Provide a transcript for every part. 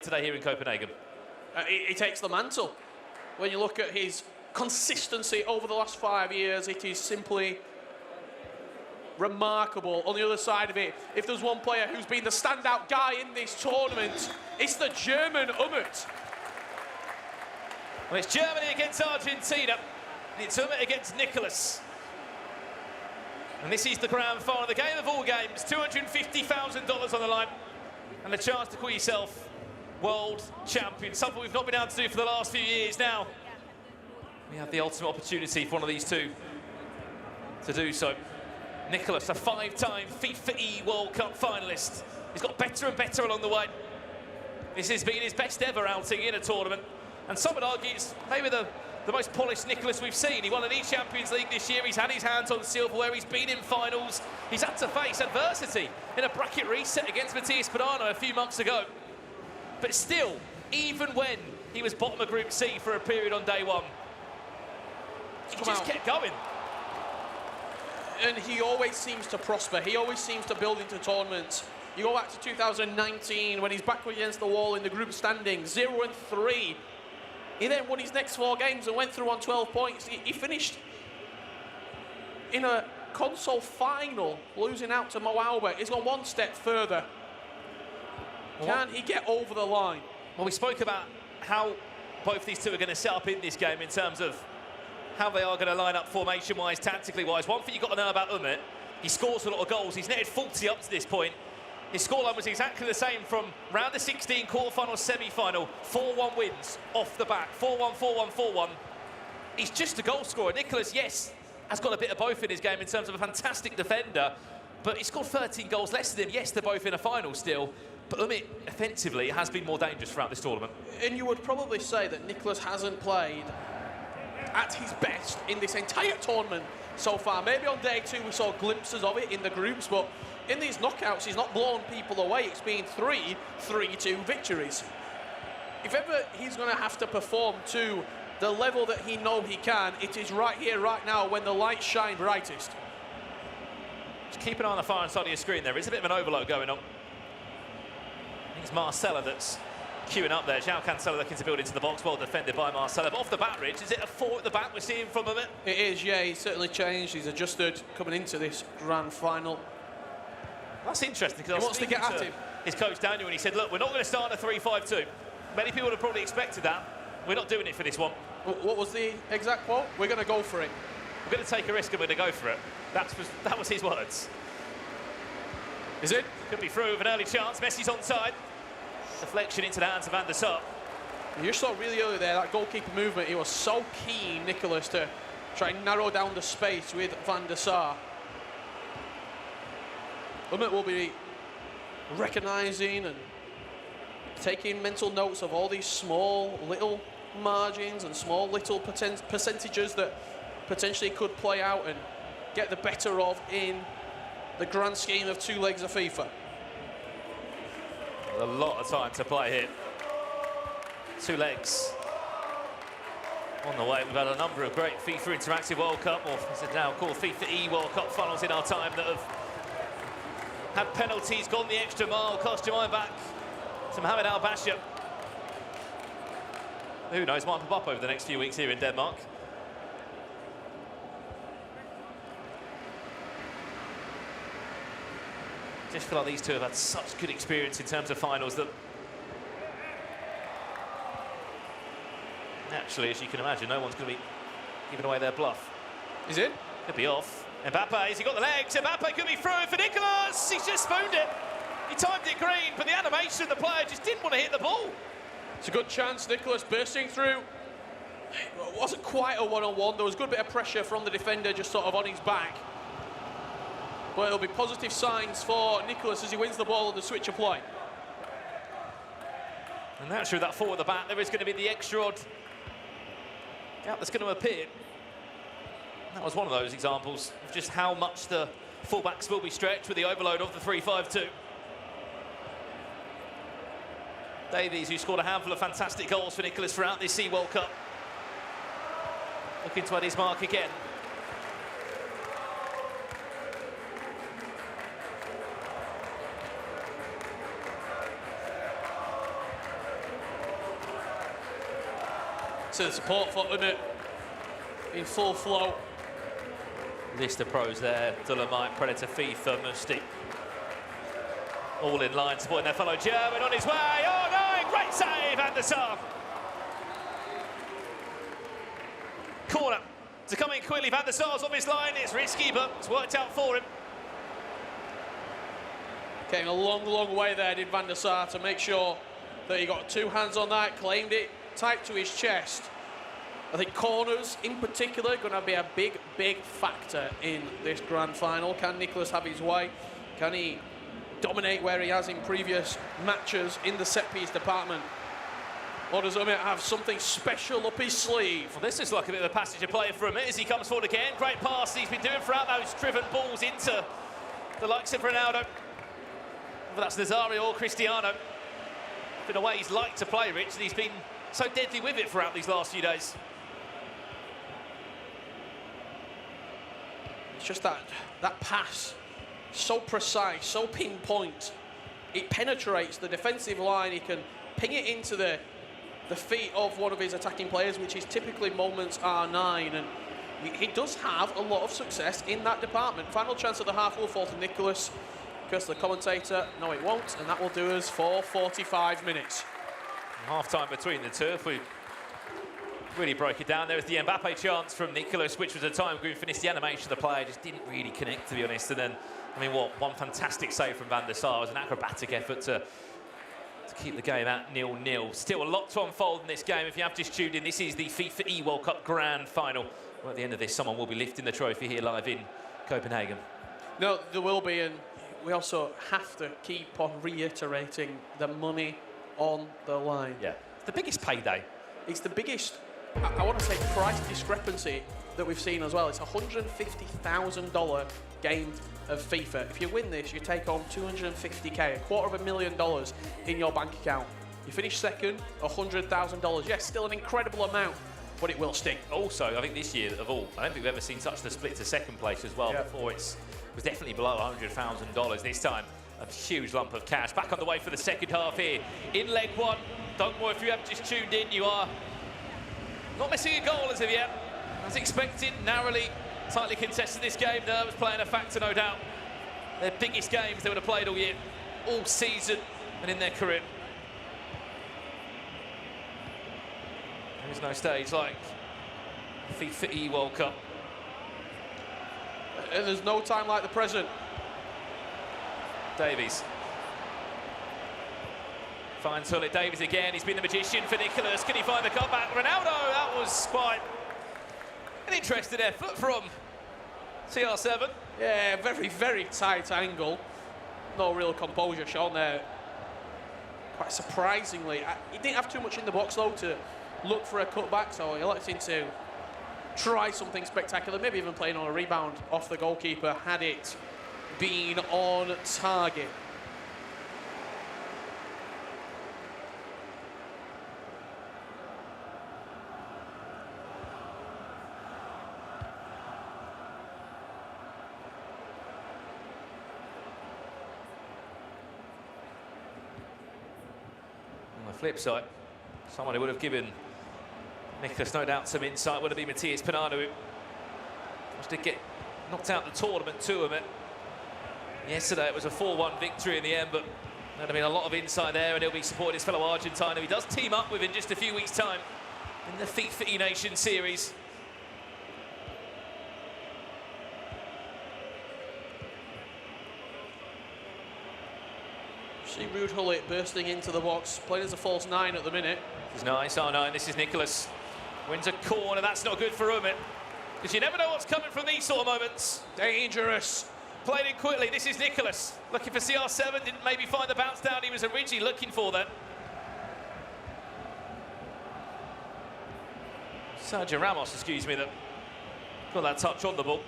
today here in Copenhagen. He takes the mantle. When you look at his consistency over the last 5 years, it is simply remarkable. On the other side of it, if there's one player who's been the standout guy in this tournament, it's the German Umut. Well, it's Germany against Argentina. It's Umut against Nicolas. And this is the grand final, the game of all games. $250,000 on the line. And a chance to call yourself world champion. Something we've not been able to do for the last few years now. We have the ultimate opportunity for one of these two to do so. Nicolas, a 5-time FIFAe World Cup finalist. He's got better and better along the way. This has been his best ever outing in a tournament. And some would argue it's maybe the most polished Nicolas we've seen. He won an Champions League this year. He's had his hands on silverware. He's been in finals. He's had to face adversity in a bracket reset against Matías Padano a few months ago. But still, even when he was bottom of Group C for a period on day one, he just kept going. And he always seems to prosper. He always seems to build into tournaments. You go back to 2019 when he's back against the wall in the group standings, 0-3. He then won his next 4 games and went through on 12 points. He finished in a console final, losing out to Mo Albert. He's gone one step further. Can he get over the line? Well, we spoke about how both these two are going to set up in this game in terms of how they are going to line up formation-wise, tactically-wise. One thing you've got to know about Umut, he scores a lot of goals. He's netted 40 up to this point. His scoreline was exactly the same from round of 16, quarter-final, semi-final. 4-1 wins off the bat. 4-1, 4-1, 4-1. He's just a goal scorer. Nicolas, yes, has got a bit of both in his game in terms of a fantastic defender, but he scored 13 goals less than him. Yes, they're both in a final still, but Umut, offensively, has been more dangerous throughout this tournament. And you would probably say that Nicolas hasn't played at his best in this entire tournament so far. Maybe on day 2 we saw glimpses of it in the groups, but in these knockouts he's not blown people away. It's been 3-2 victories. If ever he's going to have to perform to the level that he knows he can, it is right here, right now, when the lights shine brightest. Just keep an eye on the far hand side of your screen. There is a bit of an overload going on. I think it's Marcelo that's queuing up there. João Cancelo looking to build into the box, well defended by Marcelo. But off the bat, Rich, is it a 4 at the back we're seeing from him? It is, yeah. He's certainly changed. He's adjusted coming into this grand final. That's interesting, because he wants to get at him. His coach Daniel, and he said, look, we're not going to start a 3-5-2. Many people would have probably expected that. We're not doing it for this one. What was the exact quote? We're going to go for it. We're going to take a risk and we're going to go for it. That was his words. Is it? Could be through with an early chance. Messi's onside. Deflection into the hands of Van der Sar. You saw really early there, that goalkeeper movement. He was so keen, Nicolas, to try and narrow down the space with Van der Sar. Umut will be recognising and taking mental notes of all these small little margins and small little percentages that potentially could play out and get the better of in the grand scheme of 2 legs of FIFA. A lot of time to play here. 2 legs on the way. We've had a number of great FIFA Interactive World Cup, or as it's now called FIFAe World Cup finals in our time, that have had penalties, gone the extra mile, cost your mind back to Mohamed Al-Bashir. Who knows, might pop up over the next few weeks here in Denmark. Just feel like these two have had such good experience in terms of finals that naturally, as you can imagine, no one's going to be giving away their bluff. Is it? Could be off. Mbappe, has he got the legs? Mbappe could be through for Nicolas. He's just spooned it. He timed it green, but the animation, the player just didn't want to hit the ball. It's a good chance, Nicolas bursting through. It wasn't quite a one-on-one. There was a good bit of pressure from the defender just sort of on his back. But it'll be positive signs for Nicolas as he wins the ball on the switch of play. And naturally, that 4 at the back, there is going to be the extra odd gap that's going to appear. That was one of those examples of just how much the fullbacks will be stretched with the overload of the 3-5-2. Davies, who scored a handful of fantastic goals for Nicolas throughout this C World Cup, looking to add his mark again. to the support for Umut in full flow. List of pros there, Dolomite, Predator, FIFA, Musti. All in line, supporting their fellow German on his way. Oh no, great save, Van der Sar. Corner to come in quickly. Van der Sar's off his line. It's risky, but it's worked out for him. Came a long, long way there, did Van der Sar, to make sure that he got two hands on that, claimed it tight to his chest. I think corners, in particular, are going to be a big, big factor in this grand final. Can Nicolas have his way? Can he dominate where he has in previous matches in the set-piece department? Or does Umut have something special up his sleeve? Well, this is like a bit of a passage of play for Umut as he comes forward again. Great pass he's been doing throughout those driven balls into the likes of Ronaldo. Whether that's Nazario or Cristiano. Been a way he's liked to play, Rich, and he's been so deadly with it throughout these last few days. It's just that pass, so precise, so pinpoint. It penetrates the defensive line. He can ping it into the feet of one of his attacking players, which is typically moments R9, and he does have a lot of success in that department. Final chance of the half will fall to Nicolas. Because the commentator, no it won't, and that will do us for 45 minutes. Half time between the two. If we really broke it down, there was the Mbappe chance from Nicolas, which was a time we finished the animation of the player, just didn't really connect, to be honest. And then, I mean, one fantastic save from Van der Sar. It was an acrobatic effort to keep the game at 0-0. Still a lot to unfold in this game. If you have just tuned in, this is the FIFAe World Cup Grand Final. Well, at the end of this, someone will be lifting the trophy here live in Copenhagen. No, there will be, and we also have to keep on reiterating the money on the line. Yeah, it's the biggest payday. It's the biggest, I want to say, price discrepancy that we've seen as well. It's a $150,000 game of FIFA. If you win this, you take home $250K, $250,000 in your bank account. You finish second, $100,000. Yes, still an incredible amount, but it will sting. Also, I think this year of all, I don't think we've ever seen such a split to second place as well. Before it was definitely below $100,000. This time, a huge lump of cash. Back on the way for the second half here in leg one. Don't worry if you have just tuned in, you are not missing a goal as of yet. As expected, narrowly, tightly contested this game. Nerves playing a factor, no doubt. Their biggest games they would have played all year, all season, and in their career. There's no stage like FIFAe World Cup. And there's no time like the present. Davies. Finds Hullet. Davies again. He's been the magician for Nicolas. Can he find the cutback? Ronaldo, that was quite an interesting effort from CR7. Yeah, very, very tight angle. No real composure shown there. Quite surprisingly. He didn't have too much in the box, though, to look for a cutback, so he elected to try something spectacular, maybe even playing on a rebound off the goalkeeper had it been on target. On the flip side, someone who would have given Nicolas, no doubt, some insight would have been Matthias Pinano, who did get knocked out the tournament to him. Yesterday it was a 4-1 victory in the end, but there'd have been a lot of insight there, and he'll be supporting his fellow Argentine, who he does team up with in just a few weeks' time in the FIFAe Nation Series. See Ruud Hullet bursting into the box, playing as a false 9 at the minute. This is nice, R9, this is Nicolas. Wins a corner, that's not good for Umut. Because you never know what's coming from these sort of moments. Dangerous. Played in quickly, this is Nicolas. Looking for CR7, didn't maybe find the bounce down he was originally looking for then. Sergio Ramos, excuse me, that got that touch on the ball.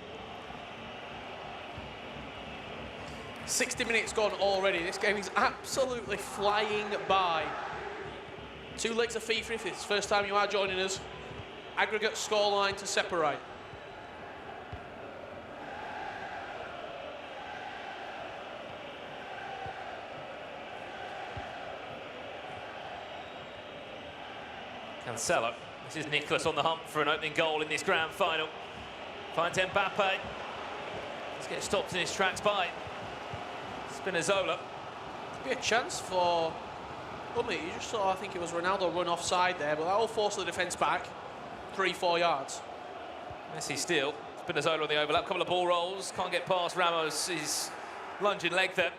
60 minutes gone already. This game is absolutely flying by. 2 legs of FIFA if it's the first time you are joining us. Aggregate scoreline to separate. Cancelo This is Nicolas on the hunt for an opening goal in this grand final. Finds Mbappe. Let's get stopped in his tracks by Spinazzola. Be a chance for Umut. You just saw, I think it was Ronaldo run offside there, but that will force the defence back 3-4 yards. Messi still. Spinazzola on the overlap. Couple of ball rolls. Can't get past Ramos. His lunging leg there.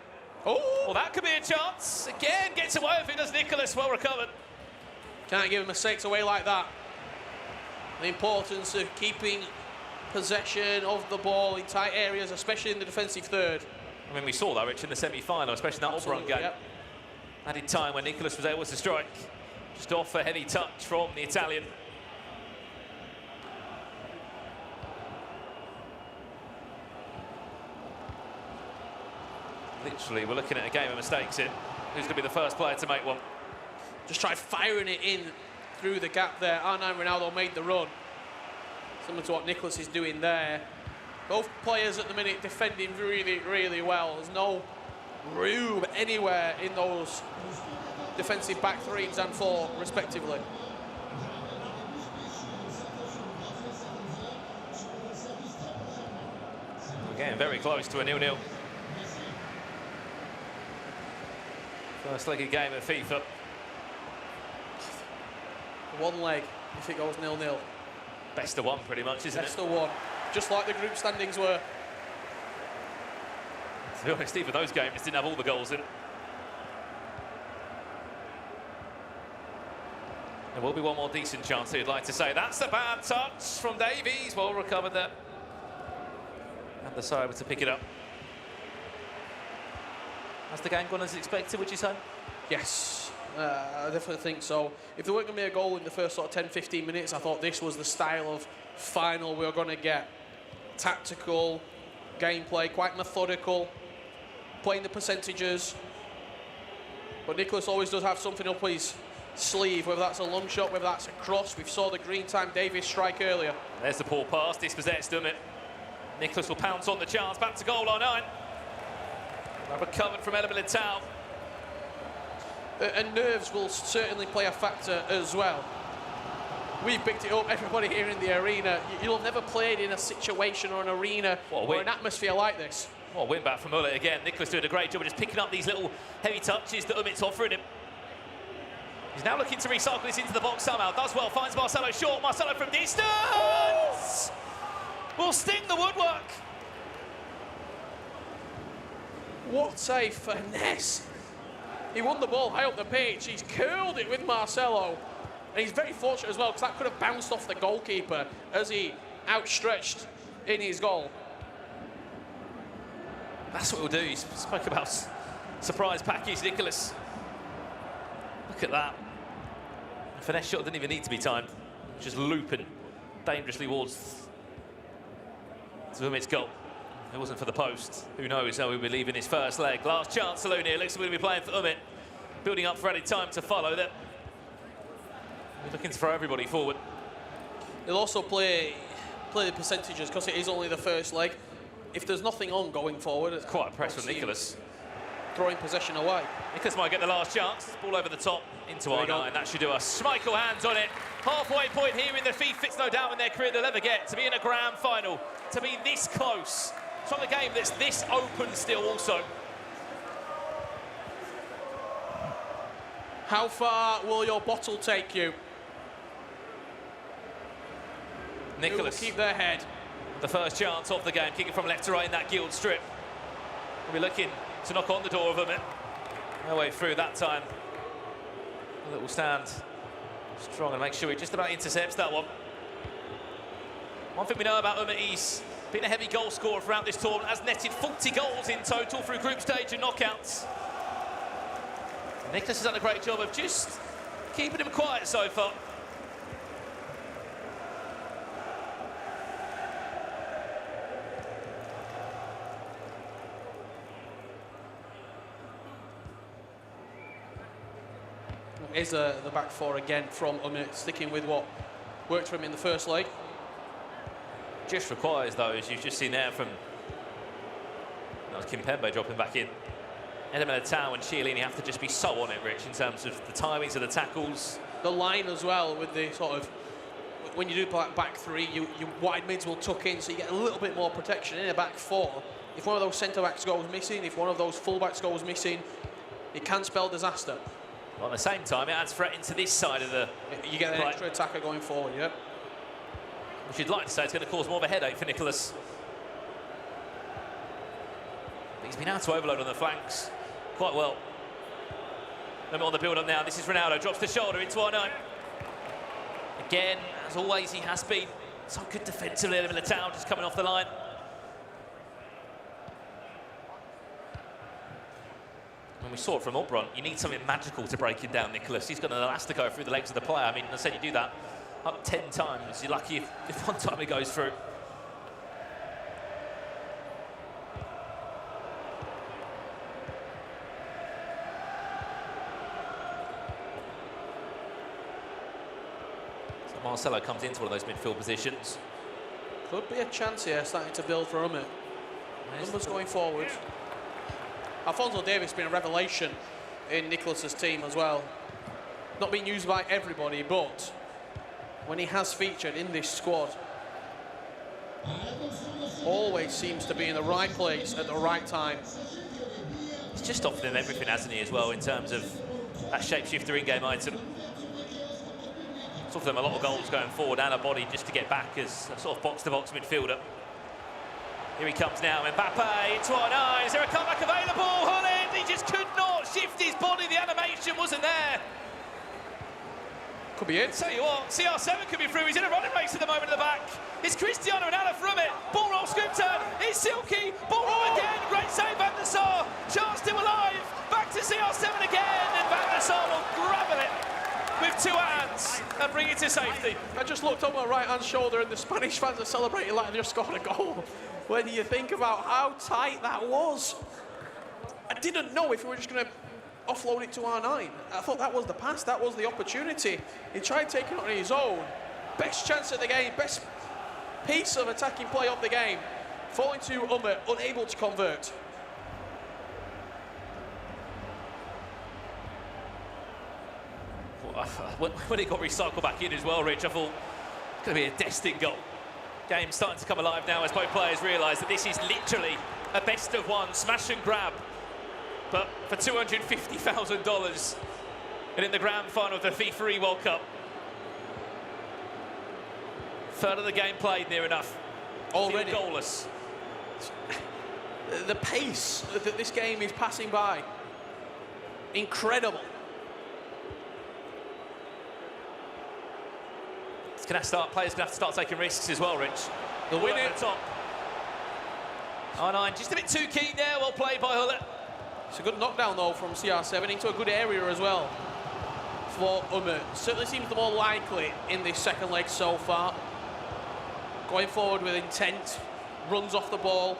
Oh! Well, that could be a chance. Again, gets away with it, does Nicolas. Well recovered. Can't give mistakes away like that. The importance of keeping possession of the ball in tight areas, especially in the defensive third. I mean, we saw that, Rich, in the semi-final, especially in that Auburn game. Yep. Added time when Nicolas was able to strike. Just off a heavy touch from the Italian. Literally, we're looking at a game of mistakes here. Who's going to be the first player to make one? Just try firing it in through the gap there. R9 Ronaldo made the run. Similar to what Nicolas is doing there. Both players at the minute defending really, really well. There's no room anywhere in those defensive back threes and four, respectively. We're getting very close to a 0-0. First leg of game of FIFA. One leg if it goes 0-0. Best of one, pretty much, isn't it? Best of one. Just like the group standings were. To be honest, even those games didn't have all the goals in. There will be one more decent chance, you'd like to say. That's a bad touch from Davies. Well recovered there. And the side to pick it up. Has the game gone as expected, would you say? Yes, I definitely think so. If there weren't going to be a goal in the first sort of 10-15 minutes, I thought this was the style of final we were going to get. Tactical, gameplay, quite methodical, playing the percentages. But Nicolas always does have something up his sleeve, whether that's a long shot, whether that's a cross. We saw the green time Davies strike earlier. There's the poor pass, dispossessed, doesn't it? Nicolas will pounce on the chance, back to goal line 9. Recovered from Element Tau. And nerves will certainly play a factor as well. We've picked it up, everybody here in the arena. You'll have never played in a situation or an arena or an atmosphere like this. Well, win back from Umut again. Nicolas doing a great job of just picking up these little heavy touches that Umut's offering him. He's now looking to recycle this into the box somehow. Does well, finds Marcelo short. Marcelo from distance! Will sting the woodwork. What a finesse. He won the ball high up the pitch. He's curled it with Marcelo. And he's very fortunate as well, because that could have bounced off the goalkeeper as he outstretched in his goal. That's what we'll do. He spoke about surprise package, Nicolas. Look at that. The finesse shot didn't even need to be timed. Just looping dangerously towards Umut's goal. It wasn't for the post. Who knows how we'll be leaving his first leg. Last chance saloon here. Looks like we'll be playing for Umut. Building up for added time to follow that. We're looking to throw everybody forward. He'll also play the percentages because it is only the first leg. If there's nothing on going forward, it's quite a press from Nicolas. Throwing possession away. Nicolas might get the last chance. Ball over the top into R9. That should do us. Schmeichel hands on it. Halfway point here in the FIFA. It's no doubt in their career they'll ever get to be in a grand final, to be this close. It's not a game that's this open still also. How far will your bottle take you? Nicolas. Keep their head. The first chance of the game, kicking from left to right in that gilt strip. We'll be looking to knock on the door of Umut. No way through that time. That will stand strong and make sure he just about intercepts that one. One thing we know about Umut, he's been a heavy goal scorer throughout this tournament, has netted 40 goals in total through group stage and knockouts. Nicolas has done a great job of just keeping him quiet so far. Is the back four again from Umut, sticking with what worked for him in the first leg. Just requires, though, as you've just seen there from that was Kimpembe dropping back in. Element Tau and Chiellini have to just be so on it, Rich, in terms of the timings of the tackles. The line as well, with the sort of when you do back three, your wide mids will tuck in, so you get a little bit more protection. In a back four, if one of those centre-backs goes missing, if one of those full-backs goes missing, it can spell disaster. Well, at the same time, it adds threat into this side of the... You get an extra attacker going forward, yeah. Which you'd like to say it's going to cause more of a headache for Nicolas. But he's been able to overload on the flanks quite well. Remember on the build-up now, this is Ronaldo, drops the shoulder into R9. Again, as always, he has been so good defensively in Militao, just coming off the line. When we saw it from Umut, you need something magical to break him down, Nicolas. He's got an elastico through the legs of the player. I mean, I said you do that up 10 times. You're lucky if one time it goes through. So Marcelo comes into one of those midfield positions. Could be a chance here, starting to build for Umut. Numbers going forward. Alphonso Davies has been a revelation in Nicolas's team as well. Not being used by everybody, but when he has featured in this squad, always seems to be in the right place at the right time. He's just offered them everything, hasn't he, as well, in terms of that shapeshifter in-game item. It's offered them a lot of goals going forward and a body just to get back as a sort of box-to-box midfielder. Here he comes now, Mbappe, into R9, is there a comeback available? Holland, he just could not shift his body, the animation wasn't there. Could be it. Tell you what, CR7 could be through, he's in a running race at the moment at the back. It's Cristiano Ronaldo from it, ball roll, scoop turn, it's Silky, ball roll again, great save Van der Sar, chance still alive, back to CR7 again, and Van der Sar will grab it with two hands and bring it to safety. I just looked on my right-hand shoulder and the Spanish fans are celebrating like they just scored a goal. When you think about how tight that was. I didn't know if we were just going to offload it to R9. I thought that was the pass, that was the opportunity. He tried taking it on his own. Best chance of the game, best piece of attacking play of the game. Falling to Umut, unable to convert. When it got recycled back in as well, Rich, I thought it's going to be a destined goal. Game starting to come alive now as both players realise that this is literally a best of one, smash and grab. But for $250,000 and in the grand final of the FIFA World Cup. Third of the game played near enough. Already goalless. The pace that this game is passing by, incredible. Players gonna have to start taking risks as well, Rich. They'll win it. Top. R9 just a bit too keen there, well played by Hullet. It's a good knockdown though from CR7 into a good area as well for Umut. Certainly seems the more likely in this second leg so far. Going forward with intent, runs off the ball,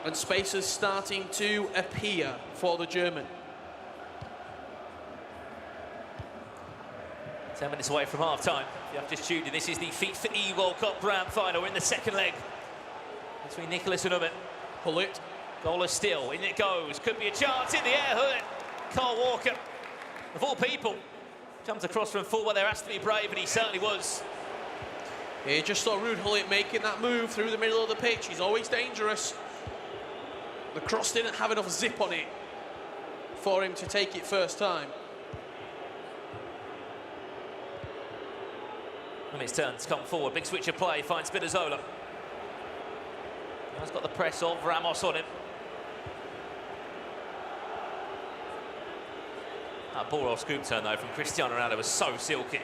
and spaces starting to appear for the German. 10 minutes away from half-time. If you have just tuned in, this is the FIFA World Cup Grand Final. We're in the second leg between Nicolas and Umut. Hullet. Goalless still, in it goes. Could be a chance in the air, Hullet. Carl Walker, of all people, jumps across from full. Well, there has to be brave, and he certainly was. He just saw Ruud Hullet making that move through the middle of the pitch. He's always dangerous. The cross didn't have enough zip on it for him to take it first time. And it's turned to come forward. Big switch of play, finds Spinazzola. He's got the press of Ramos on him. That ball off scoop turn, though, from Cristiano Ronaldo was so silky.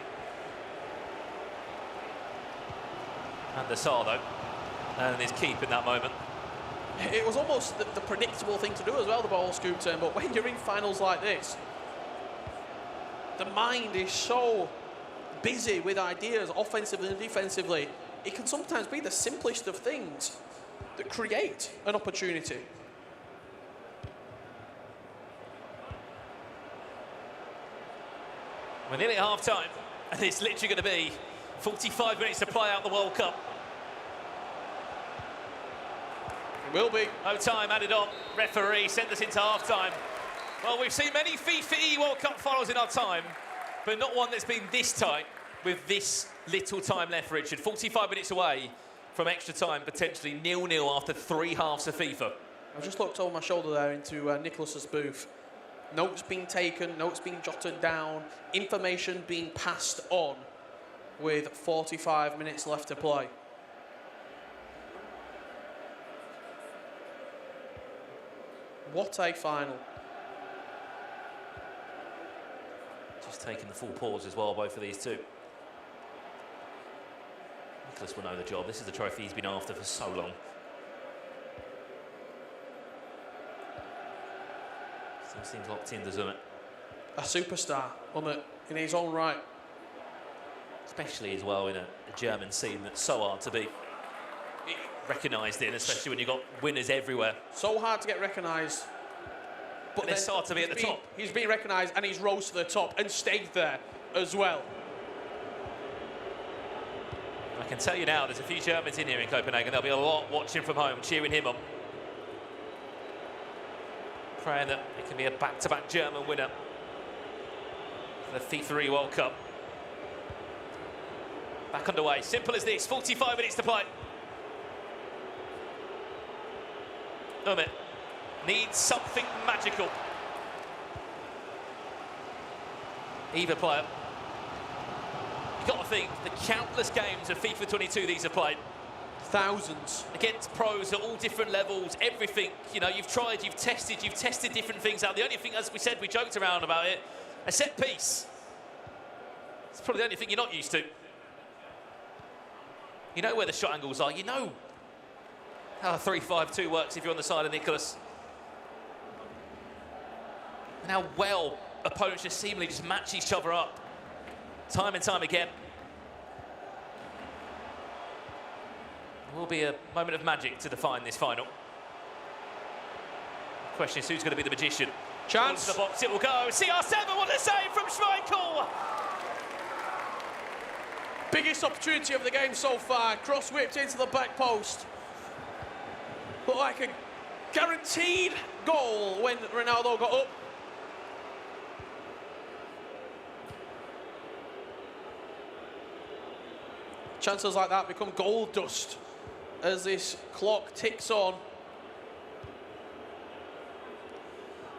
And the Sar, though, and his keep in that moment. It was almost the predictable thing to do as well, the ball scoop turn, but when you're in finals like this, the mind is so busy with ideas, offensively and defensively. It can sometimes be the simplest of things that create an opportunity. We're nearly at half-time, and it's literally going to be 45 minutes to play out the World Cup. It will be. No time added on. Referee sent us into half-time. Well, we've seen many FIFA World Cup finals in our time, but not one that's been this tight. with this little time left, Richard. 45 minutes away from extra time, potentially 0-0 after 3 halves of FIFA. I just looked over my shoulder there into Nicolas's booth. Notes being taken, notes being jotted down, information being passed on with 45 minutes left to play. What a final. Just taking the full pause as well, both of these two. Nicolas will know the job. This is the trophy he's been after for so long. Still seems locked in, doesn't it? A superstar, Umut, in his own right. Especially as well in a German scene that's so hard to be recognised in, especially when you've got winners everywhere. So hard to get recognised. But it's hard to be at the top. He's been recognised and he's rose to the top and stayed there as well. I can tell you now, there's a few Germans in here in Copenhagen. There'll be a lot watching from home, cheering him on. Praying that it can be a back-to-back German winner for the FIFA World Cup. Back underway, simple as this, 45 minutes to play. Umut needs something magical. Either player. You've got to think, the countless games of FIFA 22 these have played. Thousands. Against pros at all different levels, everything. You know, you've tried, you've tested different things out. The only thing, as we said, we joked around about it, a set piece. It's probably the only thing you're not used to. You know where the shot angles are. You know how a 3-5-2 works if you're on the side of Nicolas. And how well opponents just seemingly just match each other up. Time and time again. There will be a moment of magic to define this final. The question is who's going to be the magician. Chance. Into the box it will go. CR7, what a save from Schmeichel! Biggest opportunity of the game so far. Cross whipped into the back post. Looked like a guaranteed goal when Ronaldo got up. Chances like that become gold dust as this clock ticks on.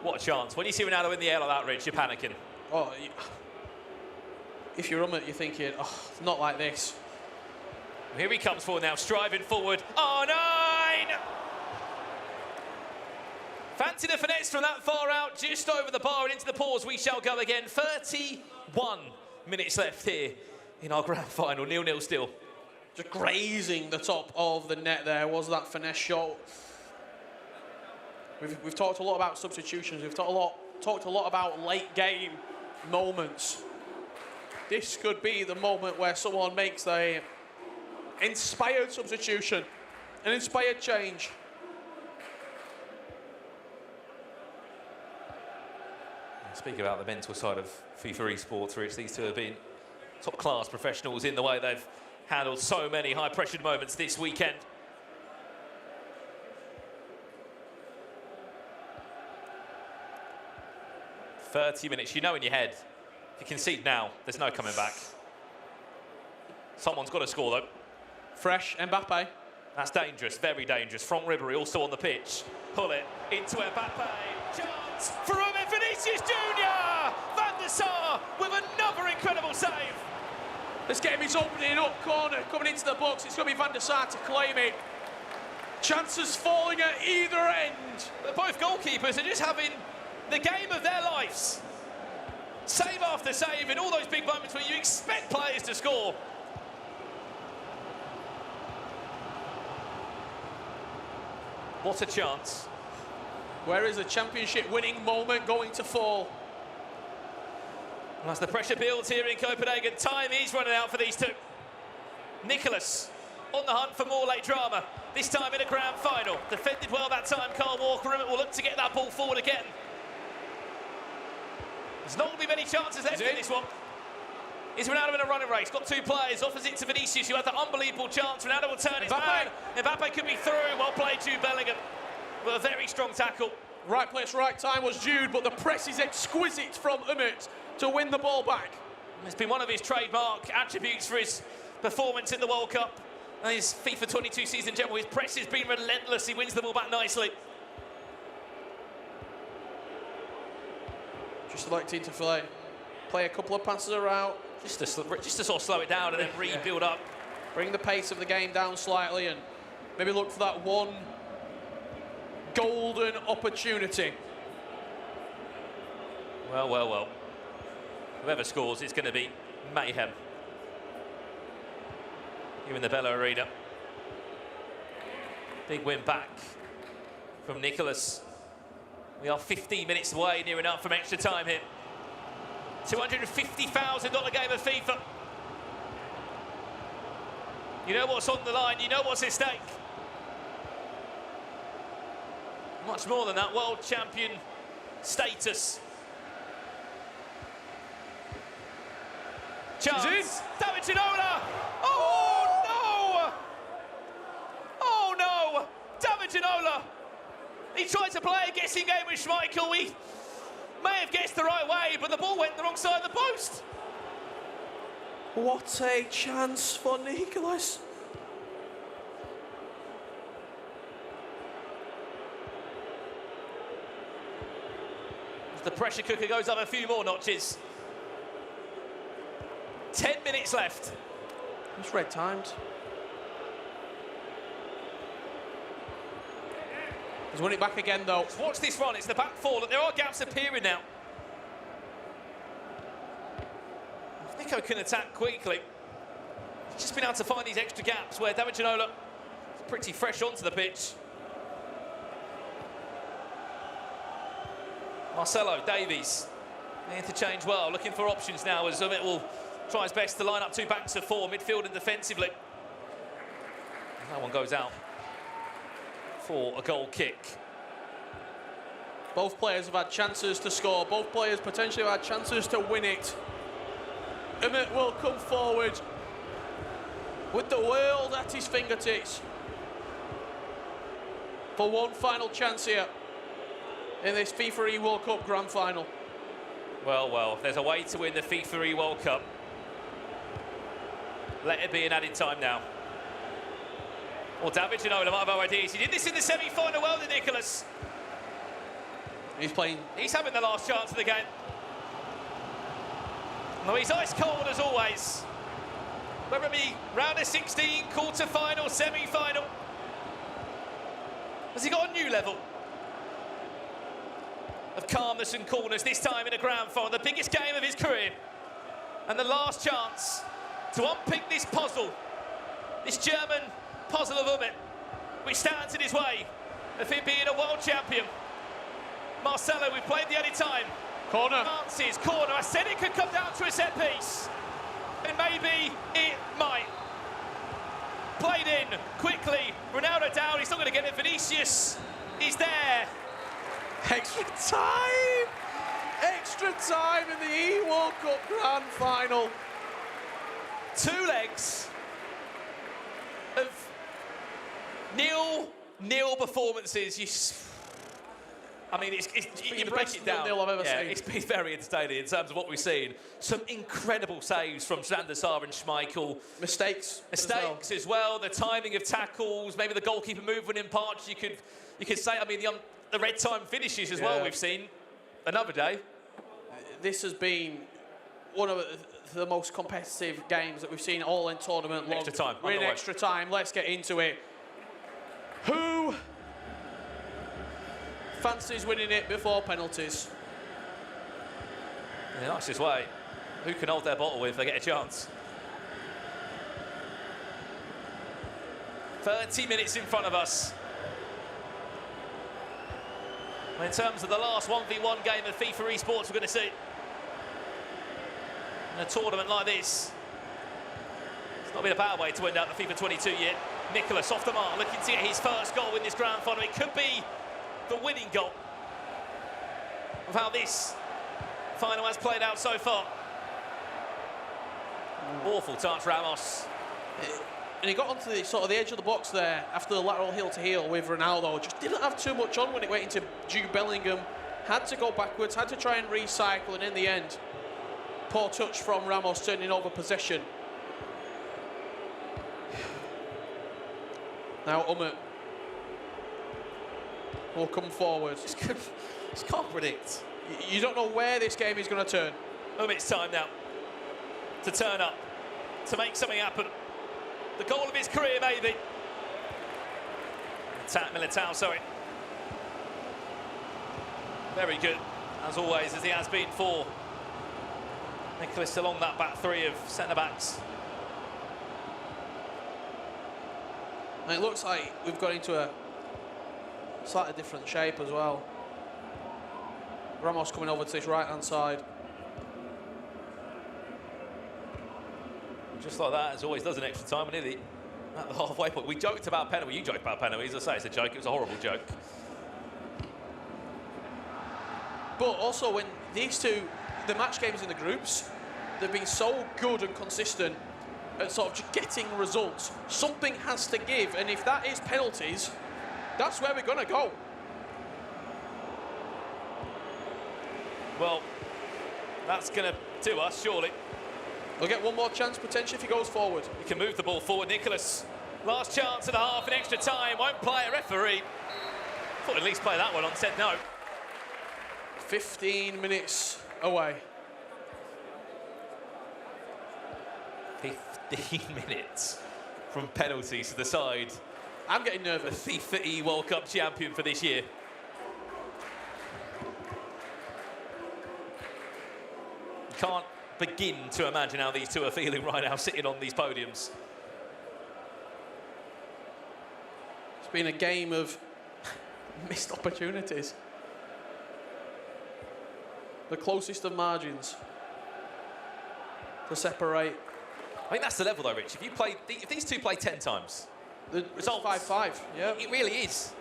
What a chance. When you see Ronaldo in the air like that, Rich, you're panicking. Oh, if you're Umut, you're thinking, oh, not like this. Here he comes forward now, striving forward. R9! Fancy the finesse from that far out, just over the bar and into the pause. We shall go again. 31 minutes left here in our grand final. 0-0 still. Just grazing the top of the net there was that finesse shot. We've talked a lot about substitutions. We've talked a lot about late game moments. This could be the moment where someone makes the inspired substitution, an inspired change. Speak about the mental side of FIFA esports, Rich. These two have been top-class professionals in the way they've handled so many high-pressured moments this weekend. "30 minutes, you know in your head, if you concede now, there's no coming back. Someone's got to score, though. Fresh Mbappe. That's dangerous, very dangerous. From Ribéry, also on the pitch. Pull it into Mbappe. Chance for Umut Vinicius Jr. Van der Sar with another incredible save. This game is opening up, corner coming into the box. It's going to be Van der Sar to claim it. Chances falling at either end. But both goalkeepers are just having the game of their lives. Save after save in all those big moments where you expect players to score. What a chance. Where is the championship winning moment going to fall? And as the pressure builds here in Copenhagen, time is running out for these two. Nicolas on the hunt for more late drama, this time in a grand final. Defended well that time, Carl Walker. Umut will look to get that ball forward again. There's not going to be many chances left in this one. Is Ronaldo in a running race? Got two players, offers it to Vinicius, who had that unbelievable chance. Ronaldo will turn his man. Mbappe could be through. Well played, Jude Bellingham, with a very strong tackle. Right place, right time was Jude, but the press is exquisite from Umut to win the ball back. It's been one of his trademark attributes for his performance in the World Cup and his FIFA 22 season in general. His press has been relentless. He wins the ball back nicely. Just electing to play a couple of passes around. Just to sort of slow it down and then rebuild up. Bring the pace of the game down slightly and maybe look for that one golden opportunity. Well, well, well. Whoever scores, it's going to be mayhem. Here in the Bella Arena. Big win back from Nicolas. We are 15 minutes away, near enough, from extra time here. $250,000 game of FIFA. You know what's on the line, you know what's at stake. Much more than that, world champion status. Chance, David Ginola! Oh no! Oh no! David Ginola! He tried to play a guessing game with Schmeichel. We may have guessed the right way, but the ball went the wrong side of the post. What a chance for Nicolas. The pressure cooker goes up a few more notches. 10 minutes left. It's red timed. He's won it back again, though. Watch this run. It's the back four. Look, there are gaps appearing now. If Nico can attack quickly, he's just been able to find these extra gaps where David Ginola is pretty fresh onto the pitch. Marcelo, Davies, they interchange well, looking for options now as Umut will try his best to line up two backs of four, midfield and defensively. That one goes out for a goal kick. Both players have had chances to score. Both players potentially have had chances to win it. Umut will come forward with the world at his fingertips for one final chance here in this FIFAe World Cup Grand Final. Well, well, if there's a way to win the FIFAe World Cup, let it be an added time now. Well, David Ginola might have ideas. He did this in the semi-final well to Nicolas. He's playing. He's having the last chance of the game. No, he's ice cold as always. Whether it be round of 16, quarter-final, semi-final. Has he got a new level of calmness and coolness, this time in a grand final, the biggest game of his career, and the last chance to unpick this puzzle, this German puzzle of Umut, which stands in his way of him being a world champion. Marcelo, we've played the added time. Corner. Chances, corner. I said it could come down to a set piece, and maybe it might. Played in quickly. Ronaldo down. He's not going to get it. Vinicius is there. Extra time! Extra time in the E-World Cup Grand Final. 2 legs of nil performances. I mean, you break it down. I've ever seen. It's been very entertaining in terms of what we've seen. Some incredible saves from Van der Sar and Schmeichel. Mistakes as well. The timing of tackles, maybe the goalkeeper movement in parts. You could say. I mean, the red time finishes as well. We've seen another day. This has been one of the most competitive games that we've seen all in tournament long. Extra time. We're in extra time. Let's get into it. Who fancies winning it before penalties? In the nicest way. Who can hold their bottle if they get a chance? 30 minutes in front of us. In terms of the last 1v1 game of FIFA esports we're going to see in a tournament like this, it's not been a bad way to end out the FIFA 22 yet. Nicolas off the mark, looking to get his first goal in this grand final. It could be the winning goal of how this final has played out so far. Awful touch, Ramos. And he got onto the sort of the edge of the box there after the lateral heel to heel with Ronaldo. Just didn't have too much on when it went into Jude Bellingham. Had to go backwards, had to try and recycle, and in the end, poor touch from Ramos turning over possession. Now Umut will come forward. Just can't predict. You don't know where this game is going to turn. Umut's time now to turn up, to make something happen. The goal of his career, maybe. Militao, sorry. Very good, as always, as he has been for Nicolas along that back three of centre-backs. And it looks like we've got into a slightly different shape as well. Ramos coming over to this right-hand side. Just like that, as always, does an extra time, and nearly at the halfway point. We joked about penalty. You joked about penalties. I say it's a joke. It was a horrible joke. But also, when these two, the match games in the groups, they've been so good and consistent at sort of just getting results. Something has to give, and if that is penalties, that's where we're going to go. Well, that's going to do us, surely. We'll get one more chance, potentially, if he goes forward. We can move the ball forward. Nicolas, last chance at the half in extra time. Won't play a referee. Thought at least play that one on, said no. 15 minutes away. 15 minutes from penalties to decide. I'm getting nervous. The FIFAe World Cup champion for this year. Can't begin to imagine how these two are feeling right now, sitting on these podiums. It's been a game of missed opportunities. The closest of margins to separate. I think that's the level, though, Rich. If these two play 10 times, the result 5-5. Yeah, it really is.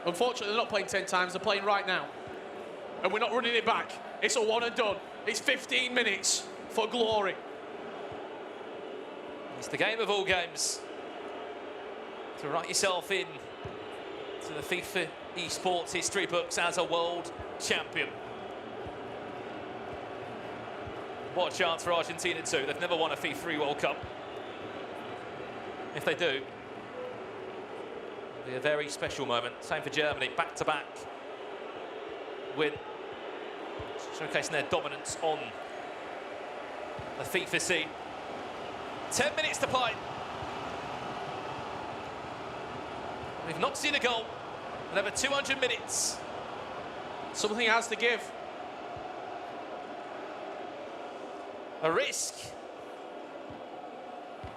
Unfortunately, they're not playing 10 times. They're playing right now, and we're not running it back. It's a one and done. It's 15 minutes for glory. It's the game of all games. To write yourself in to the FIFA eSports history books as a world champion. What a chance for Argentina too. They've never won a FIFA World Cup. If they do, it'll be a very special moment. Same for Germany, back-to-back win, showcasing their dominance on the FIFA scene. 10 minutes to play. We've not seen a goal in over 200 minutes. Something has to give. A risk.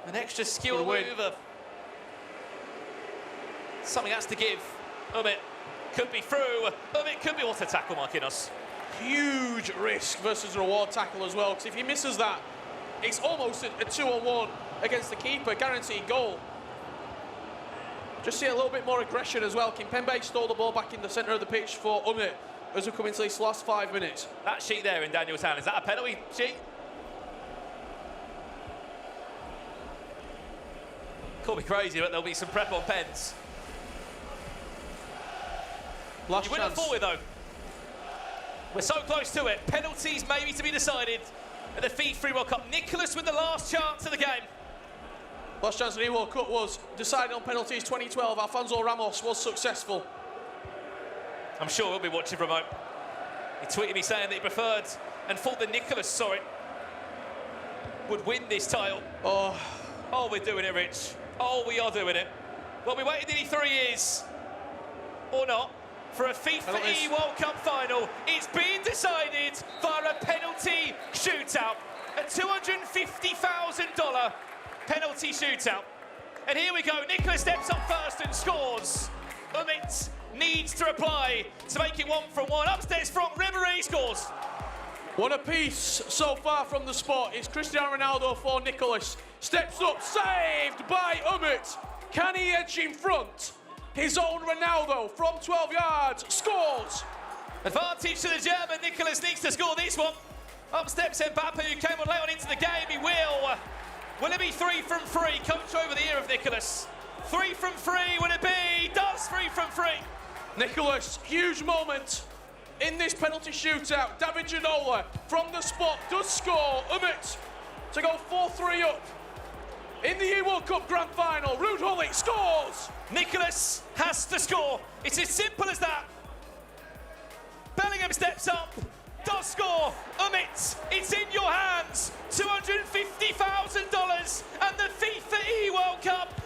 An extra skill move. Something has to give. Umut could be through. Umut could be. What a tackle, Marquinhos. Huge risk versus reward tackle as well, because if he misses that, it's almost a 2-on-1 against the keeper, guaranteed goal. Just see a little bit more aggression as well. Kimpembe stole the ball back in the centre of the pitch for Umut as we come into these last 5 minutes. That sheet there in Daniel's hand, is that a penalty sheet? Call me crazy, but there'll be some prep on pens. Last you win chance. it forward, though. We're so close to it. Penalties maybe to be decided at the FIFA World Cup. Nicolas with the last chance of the game. Last chance of the World Cup was decided on penalties 2012. Alfonso Ramos was successful. I'm sure he'll be watching remote. He tweeted me saying that he preferred and thought that Nicolas, would win this title. Oh, we're doing it, Rich. Oh, we are doing it. Well, we waited nearly 3 years, or not, for a FIFA World Cup final. It's been decided via a penalty shootout, a $250,000 penalty shootout. And here we go. Nicolas steps up first and scores. Umut needs to reply to make it 1-1. Upstairs from Ribéry scores. One apiece so far from the spot. It's Cristiano Ronaldo for Nicolas. Steps up, saved by Umut. Can he edge in front? His own Ronaldo from 12 yards scores. Advantage to the German. Nicolas needs to score this one. Up steps Mbappe, who came on late on into the game. He will. Will it be 3 from 3? Comes over the ear of Nicolas. 3 from 3, will it be? Does 3 from 3. Nicolas, huge moment. in this penalty shootout. David Ginola from the spot does score. Umut to go 4-3 up. In the E-World Cup Grand Final, Ruud Gullit scores! Nicolas has to score. It's as simple as that. Bellingham steps up, does score. Umut, it's in your hands. $250,000 and the FIFA E-World Cup